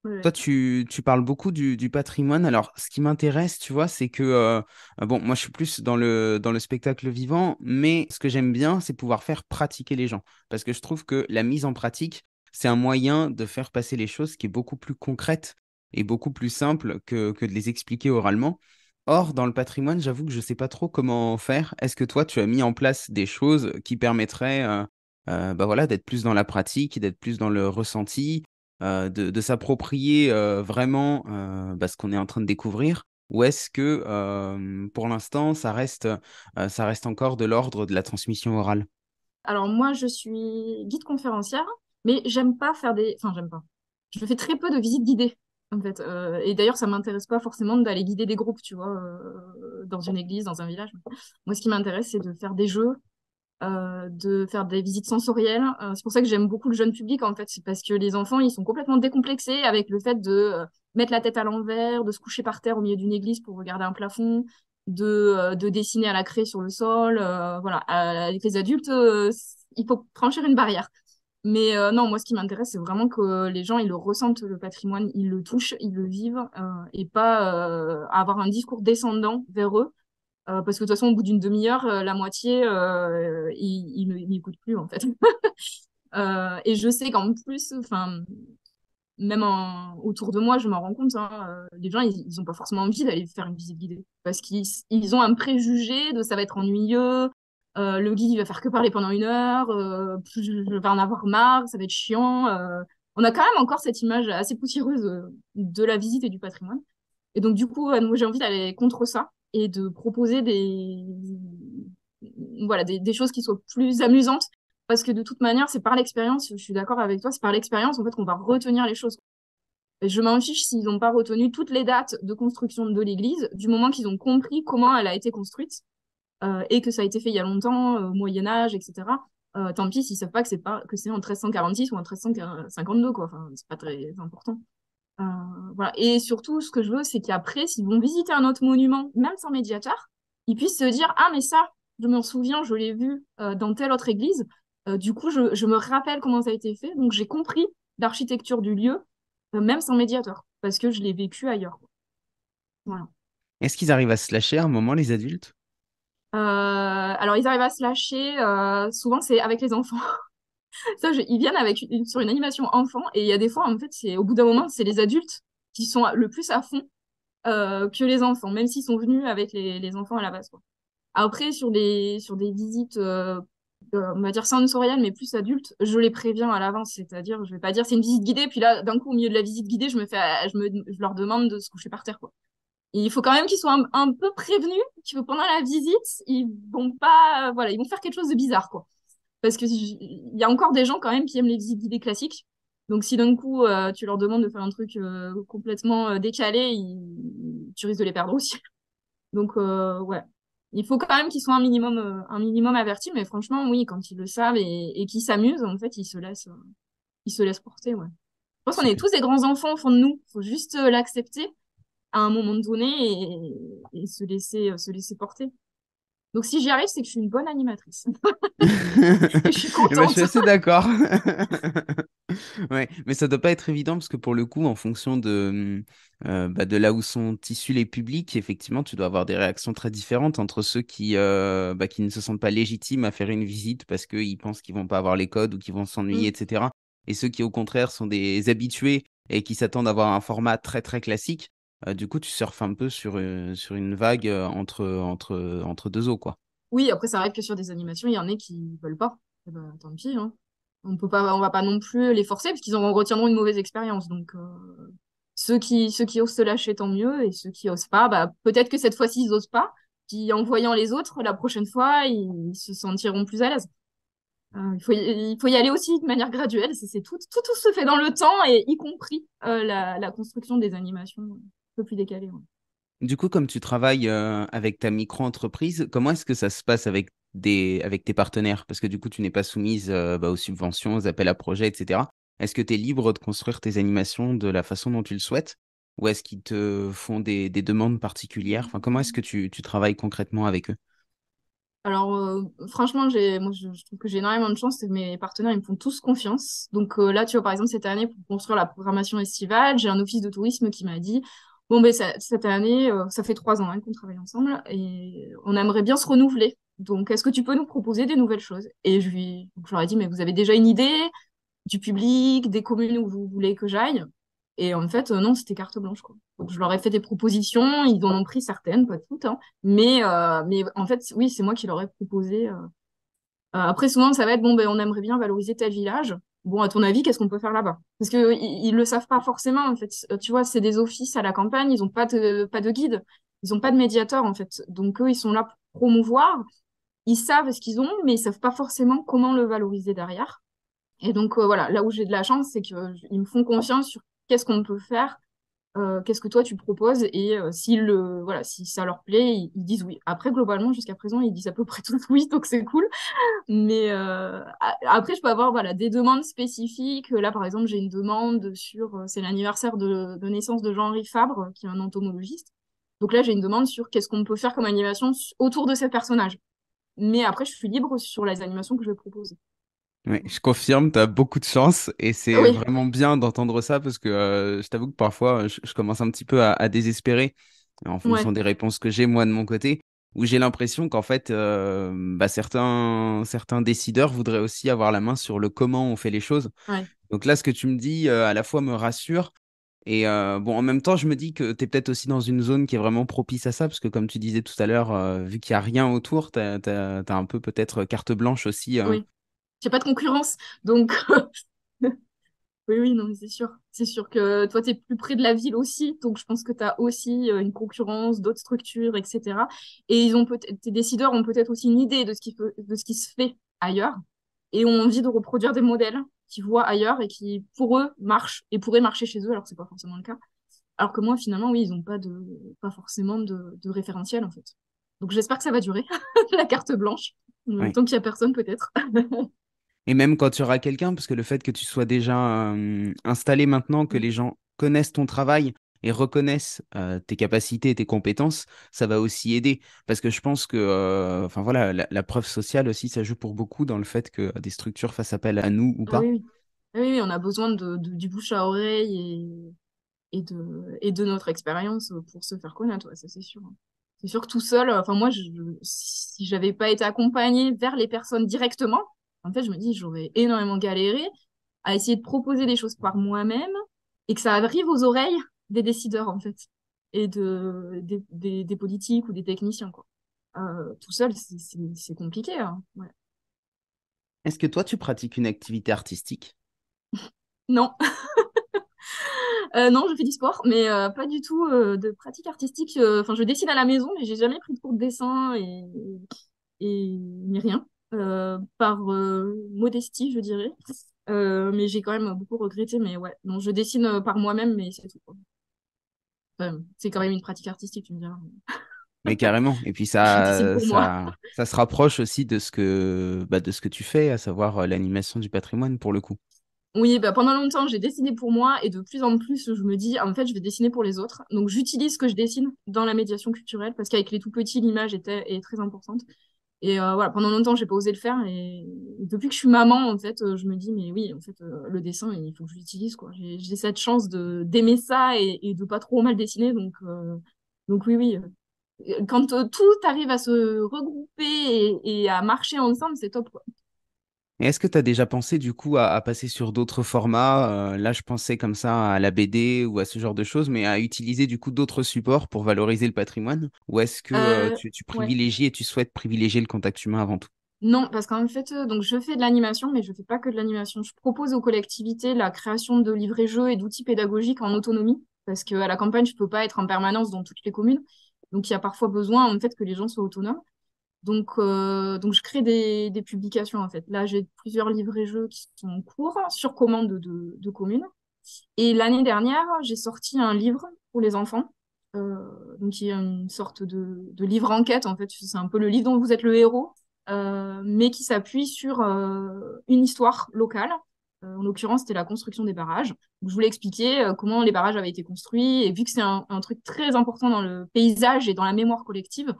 Ouais. Toi, tu parles beaucoup du patrimoine. Alors, ce qui m'intéresse, tu vois, c'est que, bon, moi, je suis plus dans le spectacle vivant, mais ce que j'aime bien, c'est pouvoir faire pratiquer les gens. Parce que je trouve que la mise en pratique, c'est un moyen de faire passer les choses qui est beaucoup plus concrète et beaucoup plus simple que de les expliquer oralement. Or, dans le patrimoine, j'avoue que je ne sais pas trop comment faire. Est-ce que toi, tu as mis en place des choses qui permettraient, bah voilà, d'être plus dans la pratique, d'être plus dans le ressenti? De s'approprier vraiment bah, ce qu'on est en train de découvrir? Ou est-ce que pour l'instant, ça reste encore de l'ordre de la transmission orale? Alors moi, je suis guide conférencière, mais j'aime pas faire des... Enfin, j'aime pas. Je fais très peu de visites guidées, en fait. Et d'ailleurs, ça m'intéresse pas forcément d'aller guider des groupes, tu vois, dans une église, dans un village. Moi, ce qui m'intéresse, c'est de faire des jeux, de faire des visites sensorielles. C'est pour ça que j'aime beaucoup le jeune public, en fait. C'est parce que les enfants, ils sont complètement décomplexés avec le fait de mettre la tête à l'envers, de se coucher par terre au milieu d'une église pour regarder un plafond, de dessiner à la craie sur le sol. Voilà. Avec les adultes, il faut franchir une barrière. Mais non, moi, ce qui m'intéresse, c'est vraiment que les gens, ils le ressentent, le patrimoine, ils le touchent, ils le vivent, et pas avoir un discours descendant vers eux. Parce que de toute façon, au bout d'une demi-heure, la moitié, ils n'écoutent plus, en fait. Et je sais qu'en plus, enfin, même autour de moi, je m'en rends compte, hein, les gens, ils ont pas forcément envie d'aller faire une visite guidée. Parce qu'ils ont un préjugé de ça va être ennuyeux, le guide, il va faire que parler pendant 1 heure, je vais en avoir marre, ça va être chiant. On a quand même encore cette image assez poussiéreuse de la visite et du patrimoine. Et donc, du coup, moi, j'ai envie d'aller contre ça et de proposer voilà, des choses qui soient plus amusantes. Parce que de toute manière, c'est par l'expérience, je suis d'accord avec toi, c'est par l'expérience en fait qu'on va retenir les choses. Et je m'en fiche s'ils n'ont pas retenu toutes les dates de construction de l'église, du moment qu'ils ont compris comment elle a été construite et que ça a été fait il y a longtemps, au Moyen Âge, etc. Tant pis s'ils savent pas que c'est en 1346 ou en 1352, quoi. Enfin, c'est pas très important. Euh, voilà. Et surtout, ce que je veux, c'est qu'après, s'ils vont visiter un autre monument, même sans médiateur, ils puissent se dire, ah, mais ça, je m'en souviens, je l'ai vu dans telle autre église. Du coup, je me rappelle comment ça a été fait. Donc, j'ai compris l'architecture du lieu, même sans médiateur, parce que je l'ai vécu ailleurs. Voilà. Est-ce qu'ils arrivent à se lâcher à un moment, les adultes? Alors, ils arrivent à se lâcher. Souvent, c'est avec les enfants. Ils viennent sur une animation enfant, et il y a des fois, en fait, au bout d'un moment, c'est les adultes qui sont le plus à fond que les enfants, même s'ils sont venus avec les enfants à la base, quoi. Après, sur des visites, on va dire sensorielles, mais plus adultes, je les préviens à l'avance. C'est-à-dire, je vais pas dire c'est une visite guidée, puis là, d'un coup, au milieu de la visite guidée, je leur demande de se coucher par terre, quoi. Et il faut quand même qu'ils soient un peu prévenus que pendant la visite, ils vont pas, voilà, ils vont faire quelque chose de bizarre, quoi. Parce que il y a encore des gens quand même qui aiment les visites guidées classiques. Donc si d'un coup tu leur demandes de faire un truc complètement décalé, tu risques de les perdre aussi. Donc ouais, il faut quand même qu'ils soient un minimum avertis, mais franchement oui, quand ils le savent et qu'ils s'amusent, en fait, ils se laissent porter. Ouais. Je pense qu'on est Super. tous des grands enfants au fond de nous. Faut juste l'accepter à un moment donné et se laisser porter. Donc si j'y arrive, c'est que je suis une bonne animatrice et je suis Eh ben, je contente. suis assez d'accord. Ouais, mais ça doit pas être évident parce que pour le coup, en fonction de là où sont issus les publics, effectivement, tu dois avoir des réactions très différentes entre ceux qui ne se sentent pas légitimes à faire une visite parce qu'ils pensent qu'ils vont pas avoir les codes ou qu'ils vont s'ennuyer, Mm. etc. Et ceux qui, au contraire, sont des habitués et qui s'attendent à avoir un format très très classique. Du coup, tu surfes un peu sur une vague entre deux eaux, quoi. Oui, après, ça arrive que sur des animations, il y en a qui veulent pas. Eh ben, tant pis, hein. On va pas non plus les forcer parce qu'ils en retiendront une mauvaise expérience. Donc, ceux qui osent se lâcher, tant mieux. Et ceux qui osent pas, bah, peut-être que cette fois-ci, ils osent pas. Puis, en voyant les autres, la prochaine fois, ils se sentiront plus à l'aise. Il faut y aller aussi de manière graduelle. Tout se fait dans le temps, et y compris la construction des animations un peu plus décalées. Ouais. Du coup, comme tu travailles avec ta micro-entreprise, comment est-ce que ça se passe avec tes partenaires? Parce que du coup, tu n'es pas soumise aux subventions, aux appels à projets, etc. Est-ce que tu es libre de construire tes animations de la façon dont tu le souhaites? Ou est-ce qu'ils te font des demandes particulières? Enfin, comment est-ce que tu travailles concrètement avec eux? Alors, franchement, moi, je trouve que j'ai énormément de chance, c'est que mes partenaires, ils me font tous confiance. Donc là, tu vois, par exemple, cette année, pour construire la programmation estivale, j'ai un office de tourisme qui m'a dit, bon, ben, cette année, ça fait 3 ans hein, qu'on travaille ensemble et on aimerait bien se renouveler. Donc, est-ce que tu peux nous proposer des nouvelles choses? Et je leur ai dit, mais vous avez déjà une idée du public, des communes où vous voulez que j'aille? Et en fait, non, c'était carte blanche, quoi. Donc, je leur ai fait des propositions, ils en ont pris certaines, pas toutes, hein. Mais en fait, oui, c'est moi qui leur ai proposé. Après, souvent, ça va être, bon, ben, on aimerait bien valoriser tel village. Bon, à ton avis, qu'est-ce qu'on peut faire là-bas? Parce que ils le savent pas forcément, en fait. Tu vois, c'est des offices à la campagne, ils ont pas de guide, ils ont pas de médiateur, en fait. Donc, eux, ils sont là pour promouvoir. Ils savent ce qu'ils ont, mais ils savent pas forcément comment le valoriser derrière. Et donc, voilà, là où j'ai de la chance, c'est qu'ils me font confiance sur qu'est-ce qu'on peut faire, qu'est-ce que toi tu proposes, et voilà, si ça leur plaît, ils disent oui. Après, globalement, jusqu'à présent, ils disent à peu près tous oui, donc c'est cool. Mais après, je peux avoir voilà, des demandes spécifiques. Là, par exemple, j'ai une demande c'est l'anniversaire de naissance de Jean-Henri Fabre, qui est un entomologiste. Donc là, j'ai une demande sur qu'est-ce qu'on peut faire comme animation autour de ces personnages. Mais après, je suis libre sur les animations que je vais proposer. Oui, je confirme, tu as beaucoup de chance et c'est Oui, vraiment bien d'entendre ça parce que je t'avoue que parfois je commence un petit peu à désespérer en ouais, fonction des réponses que j'ai moi de mon côté, où j'ai l'impression qu'en fait certains décideurs voudraient aussi avoir la main sur le comment on fait les choses. ouais, Donc là, ce que tu me dis à la fois me rassure et bon, en même temps, je me dis que tu es peut-être aussi dans une zone qui est vraiment propice à ça parce que comme tu disais tout à l'heure, vu qu'il n'y a rien autour, tu as un peu peut-être carte blanche aussi. oui. J'ai pas de concurrence, donc oui, oui, non, mais c'est sûr. C'est sûr que toi, tu es plus près de la ville aussi, donc je pense que tu as aussi une concurrence d'autres structures, etc. Et tes décideurs ont peut-être aussi une idée de ce qui se fait ailleurs et ont envie de reproduire des modèles qu'ils voient ailleurs et qui, pour eux, marchent et pourraient marcher chez eux, alors que c'est pas forcément le cas. Alors que moi, finalement, oui, ils n'ont pas forcément de référentiel, en fait. Donc j'espère que ça va durer, la carte blanche. Ouais. Tant qu'il y a personne, peut-être. Et même quand tu auras quelqu'un, parce que le fait que tu sois déjà installé maintenant, que Mm. les gens connaissent ton travail et reconnaissent tes capacités et tes compétences, ça va aussi aider. Parce que je pense que, enfin voilà, la preuve sociale aussi, ça joue pour beaucoup dans le fait que des structures fassent appel à nous ou Ah oui, pas. oui. Ah oui, oui, on a besoin du bouche à oreille et de notre expérience pour se faire connaître, ouais, ça c'est sûr. C'est sûr que tout seul, enfin moi, si j'avais pas été accompagnée vers les personnes directement, en fait, je me dis, j'aurais énormément galéré à essayer de proposer des choses par moi-même et que ça arrive aux oreilles des décideurs, en fait, et des politiques ou des techniciens, quoi. Tout seul, c'est compliqué, hein. Ouais. Est-ce que toi, tu pratiques une activité artistique? Non, non, je fais du sport, mais pas du tout de pratique artistique. Enfin, je dessine à la maison, mais j'ai jamais pris de cours de dessin et ni rien, par modestie, je dirais. Mais j'ai quand même beaucoup regretté. Mais ouais, non, je dessine par moi-même, mais c'est tout, quoi. C'est quand même une pratique artistique, tu me diras. Mais carrément. Et puis Je dessine pour moi. ça se rapproche aussi de ce que tu fais, à savoir l'animation du patrimoine pour le coup. Oui, bah, pendant longtemps, j'ai dessiné pour moi et de plus en plus, je me dis, en fait, je vais dessiner pour les autres. Donc, j'utilise ce que je dessine dans la médiation culturelle parce qu'avec les tout petits, l'image est très importante. Et voilà, pendant longtemps, j'ai pas osé le faire. Et depuis que je suis maman, en fait, je me dis, mais oui, en fait, le dessin, il faut que je l'utilise, quoi. J'ai cette chance d'aimer ça et de pas trop mal dessiner. Donc oui, oui. Quand tout arrive à se regrouper et à marcher ensemble, c'est top, quoi. Et est-ce que tu as déjà pensé du coup à passer sur d'autres formats? Là, je pensais comme ça à la BD ou à ce genre de choses, mais à utiliser du coup d'autres supports pour valoriser le patrimoine? Ou est-ce que tu Ouais. privilégies et tu souhaites privilégier le contact humain avant tout? Non, parce qu'en fait, donc je fais de l'animation, mais je fais pas que de l'animation. Je propose aux collectivités la création de livrets-jeux et d'outils pédagogiques en autonomie, parce qu'à la campagne, je peux pas être en permanence dans toutes les communes. Donc, il y a parfois besoin, en fait, que les gens soient autonomes. Donc je crée des publications, en fait. Là, j'ai plusieurs livrets-jeux qui sont en cours sur commande de communes. Et l'année dernière, j'ai sorti un livre pour les enfants, donc qui est une sorte de livre enquête, en fait. C'est un peu le livre dont vous êtes le héros, mais qui s'appuie sur une histoire locale. En l'occurrence, c'était la construction des barrages. Donc, je voulais expliquer comment les barrages avaient été construits, et vu que c'est un truc très important dans le paysage et dans la mémoire collective,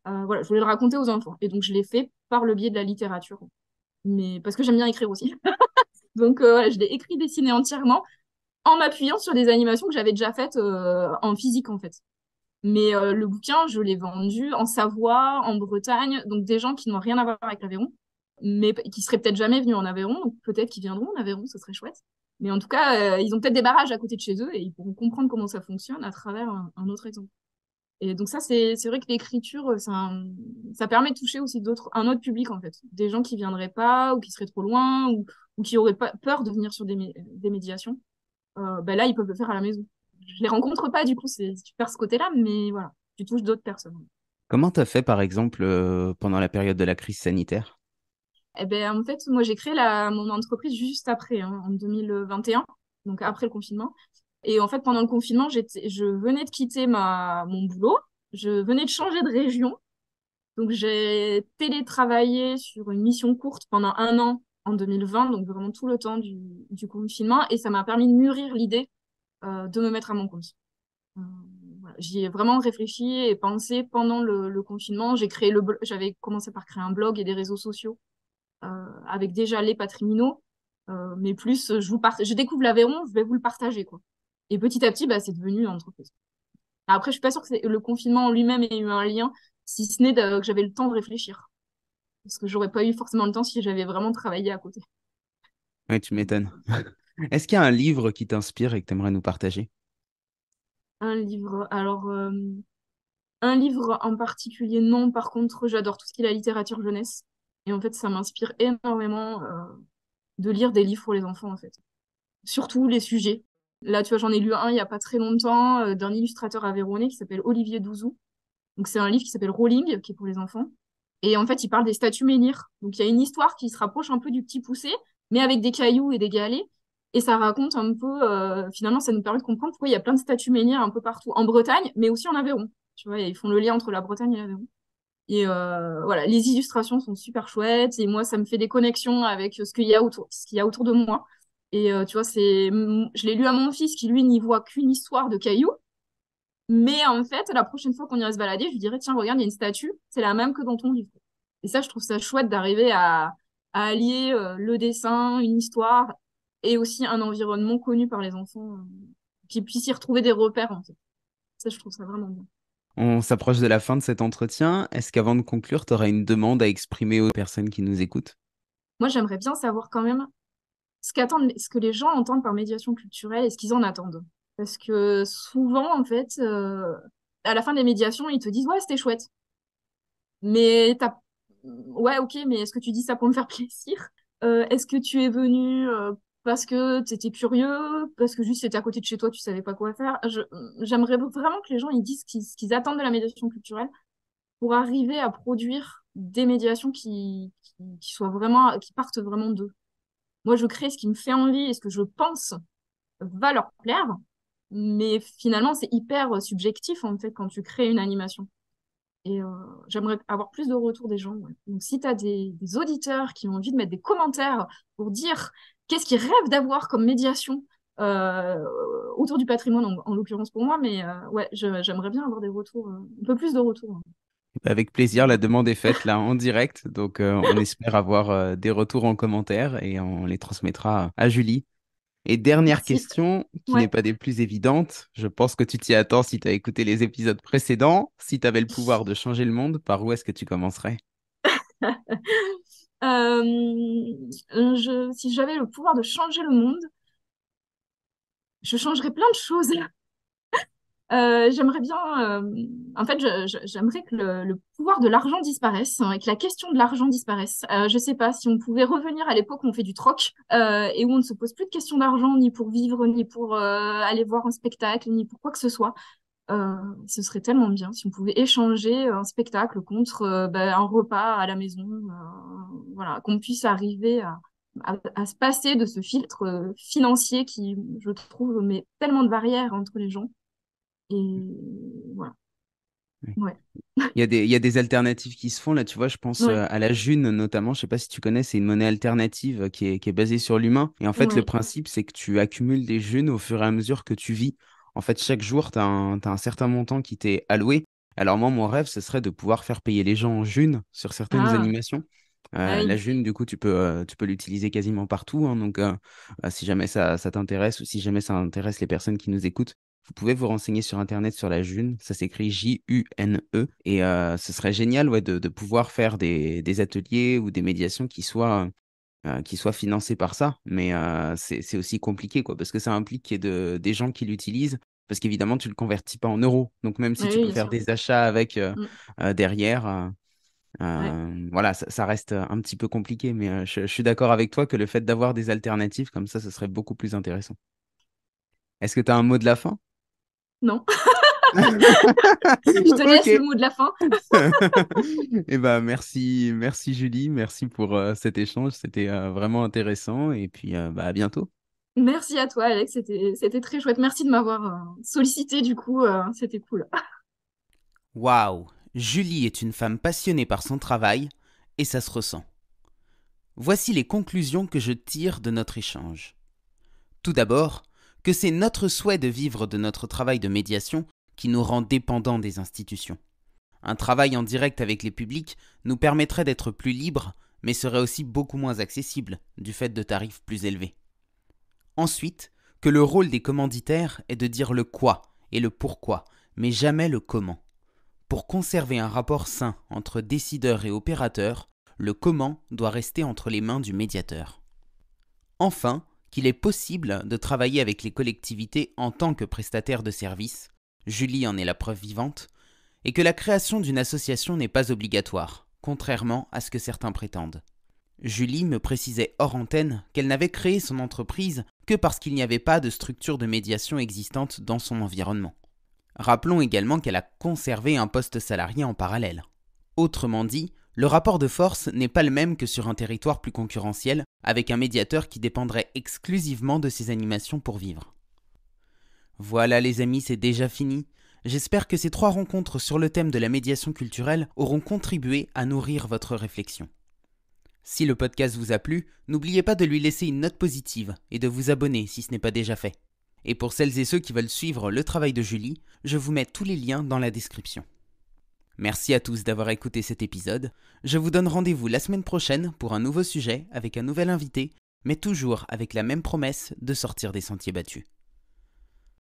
voilà, je voulais le raconter aux enfants. Et donc, je l'ai fait par le biais de la littérature, mais parce que j'aime bien écrire aussi. Donc, voilà, je l'ai écrit, dessiné entièrement en m'appuyant sur des animations que j'avais déjà faites en physique en fait. Mais le bouquin, je l'ai vendu en Savoie, en Bretagne, donc des gens qui n'ont rien à voir avec l'Aveyron, mais qui seraient peut-être jamais venus en Aveyron, donc peut-être qu'ils viendront en Aveyron, ce serait chouette. Mais en tout cas, ils ont peut-être des barrages à côté de chez eux et ils pourront comprendre comment ça fonctionne à travers un autre exemple. Et donc ça, c'est vrai que l'écriture, ça permet de toucher aussi un autre public en fait, des gens qui viendraient pas ou qui seraient trop loin ou qui auraient pas peur de venir sur des médiations. Ben là, ils peuvent le faire à la maison. Je les rencontre pas, du coup, tu perds ce côté-là, mais voilà, tu touches d'autres personnes. Comment tu as fait par exemple pendant la période de la crise sanitaire? Eh ben, en fait, moi, j'ai créé mon entreprise juste après, hein, en 2021, donc après le confinement. Et en fait, pendant le confinement, je venais de quitter mon boulot, je venais de changer de région, donc j'ai télétravaillé sur une mission courte pendant un an en 2020, donc vraiment tout le temps du confinement, et ça m'a permis de mûrir l'idée de me mettre à mon compte. Euh, voilà. J'y ai vraiment réfléchi et pensé pendant le confinement. J'avais commencé par créer un blog et des réseaux sociaux avec déjà les patriminaux, mais plus je découvre l'Aveyron, je vais vous le partager, quoi. Et petit à petit, bah, c'est devenu une entreprise. Après, je suis pas sûre que le confinement en lui-même ait eu un lien, si ce n'est que j'avais le temps de réfléchir. Parce que j'aurais pas eu forcément le temps si j'avais vraiment travaillé à côté. Ouais, tu m'étonnes. Est-ce qu'il y a un livre qui t'inspire et que tu aimerais nous partager? Un livre. Alors, un livre en particulier, non. Par contre, j'adore tout ce qui est la littérature jeunesse. Et en fait, ça m'inspire énormément de lire des livres pour les enfants, en fait. Surtout les sujets. Là, tu vois, j'en ai lu un il y a pas très longtemps d'un illustrateur aveyronnais qui s'appelle Olivier Douzou. Donc, c'est un livre qui s'appelle Rolling, qui est pour les enfants. Et en fait, il parle des statues menhirs. Donc, il y a une histoire qui se rapproche un peu du Petit Poucet, mais avec des cailloux et des galets. Et ça raconte un peu, finalement, ça nous permet de comprendre pourquoi il y a plein de statues menhirs un peu partout, en Bretagne, mais aussi en Aveyron. Tu vois, ils font le lien entre la Bretagne et l'Aveyron. Et voilà, les illustrations sont super chouettes. Et moi, ça me fait des connexions avec ce qu'il y a autour de moi. Et tu vois, je l'ai lu à mon fils qui, lui, n'y voit qu'une histoire de cailloux. Mais en fait, la prochaine fois qu'on irait se balader, je lui dirais, tiens, regarde, il y a une statue, c'est la même que dans ton livre. Et ça, je trouve ça chouette d'arriver à allier le dessin, une histoire et aussi un environnement connu par les enfants, qui puissent y retrouver des repères, en fait. Ça, je trouve ça vraiment bien. On s'approche de la fin de cet entretien. Est-ce qu'avant de conclure, tu auras une demande à exprimer aux personnes qui nous écoutent? Moi, j'aimerais bien savoir quand même ce que les gens entendent par médiation culturelle et ce qu'ils en attendent. Parce que souvent, en fait, à la fin des médiations, ils te disent, ouais, c'était chouette. Mais ouais, ok, mais est-ce que tu dis ça pour me faire plaisir? Est-ce que tu es venu parce que tu étais curieux, parce que juste c'était à côté de chez toi, tu savais pas quoi faire? J'aimerais vraiment que les gens ils disent ce qu'ils attendent de la médiation culturelle pour arriver à produire des médiations qui soient vraiment, qui partent vraiment d'eux. Moi, je crée ce qui me fait envie et ce que je pense va leur plaire, mais finalement, c'est hyper subjectif en fait quand tu crées une animation. Et j'aimerais avoir plus de retours des gens. Ouais. Donc, si tu as des auditeurs qui ont envie de mettre des commentaires pour dire qu'est-ce qu'ils rêvent d'avoir comme médiation euh, autour du patrimoine, en l'occurrence pour moi, mais ouais, j'aimerais bien avoir des retours, un peu plus de retours. Avec plaisir, la demande est faite là en direct. Donc, on espère avoir des retours en commentaire et on les transmettra à Julie. Et dernière Merci. question, qui n'est Ouais. pas des plus évidentes. Je pense que tu t'y attends si tu as écouté les épisodes précédents. Si tu avais le pouvoir de changer le monde, par où est-ce que tu commencerais? Si j'avais le pouvoir de changer le monde, je changerais plein de choses. J'aimerais bien, en fait, j'aimerais que le pouvoir de l'argent disparaisse, hein, et que la question de l'argent disparaisse. Je sais pas si on pouvait revenir à l'époque où on fait du troc et où on ne se pose plus de questions d'argent ni pour vivre, ni pour aller voir un spectacle, ni pour quoi que ce soit. Ce serait tellement bien si on pouvait échanger un spectacle contre un repas à la maison, voilà, qu'on puisse arriver à se passer de ce filtre financier qui, je trouve, met tellement de barrières entre les gens. Et voilà. Oui. Ouais. Il y a des alternatives qui se font là, tu vois, je pense Ouais. à la June notamment, je sais pas si tu connais, c'est une monnaie alternative qui est basée sur l'humain. Et en fait, le Ouais. principe, c'est que tu accumules des Junes au fur et à mesure que tu vis. En fait, chaque jour, t'as un certain montant qui t'est alloué. Alors moi, mon rêve, ce serait de pouvoir faire payer les gens en June sur certaines Ah, animations. ah La oui. June, du coup, tu peux l'utiliser quasiment partout, hein. Donc, si jamais ça t'intéresse ou si jamais ça intéresse les personnes qui nous écoutent, vous pouvez vous renseigner sur Internet sur la June. Ça s'écrit June. Et ce serait génial, ouais, de pouvoir faire des ateliers ou des médiations qui soient financés par ça. Mais c'est aussi compliqué, quoi, parce que ça implique qu'il y ait des gens qui l'utilisent. Parce qu'évidemment, tu ne le convertis pas en euros. Donc, même si Oui, tu oui, peux bien faire sûr. des achats avec Mm. derrière, Ouais. voilà, ça reste un petit peu compliqué. Mais je suis d'accord avec toi que le fait d'avoir des alternatives comme ça, ce serait beaucoup plus intéressant. Est-ce que tu as un mot de la fin? Non. Je te laisse le Ok. mot de la fin. Eh ben, merci Julie, merci pour cet échange, c'était vraiment intéressant et puis bah, à bientôt. Merci à toi, Alex. C'était très chouette. Merci de m'avoir sollicité, du coup. C'était cool. Waouh, Julie est une femme passionnée par son travail et ça se ressent. Voici les conclusions que je tire de notre échange. Tout d'abord, que c'est notre souhait de vivre de notre travail de médiation qui nous rend dépendants des institutions. Un travail en direct avec les publics nous permettrait d'être plus libres, mais serait aussi beaucoup moins accessible du fait de tarifs plus élevés. Ensuite, que le rôle des commanditaires est de dire le quoi et le pourquoi, mais jamais le comment. Pour conserver un rapport sain entre décideurs et opérateurs, le comment doit rester entre les mains du médiateur. Enfin, qu'il est possible de travailler avec les collectivités en tant que prestataire de services, Julie en est la preuve vivante, et que la création d'une association n'est pas obligatoire, contrairement à ce que certains prétendent. Julie me précisait hors antenne qu'elle n'avait créé son entreprise que parce qu'il n'y avait pas de structure de médiation existante dans son environnement. Rappelons également qu'elle a conservé un poste salarié en parallèle. Autrement dit, le rapport de force n'est pas le même que sur un territoire plus concurrentiel, avec un médiateur qui dépendrait exclusivement de ses animations pour vivre. Voilà les amis, c'est déjà fini. J'espère que ces 3 rencontres sur le thème de la médiation culturelle auront contribué à nourrir votre réflexion. Si le podcast vous a plu, n'oubliez pas de lui laisser une note positive et de vous abonner si ce n'est pas déjà fait. Et pour celles et ceux qui veulent suivre le travail de Julie, je vous mets tous les liens dans la description. Merci à tous d'avoir écouté cet épisode. Je vous donne rendez-vous la semaine prochaine pour un nouveau sujet avec un nouvel invité, mais toujours avec la même promesse de sortir des sentiers battus.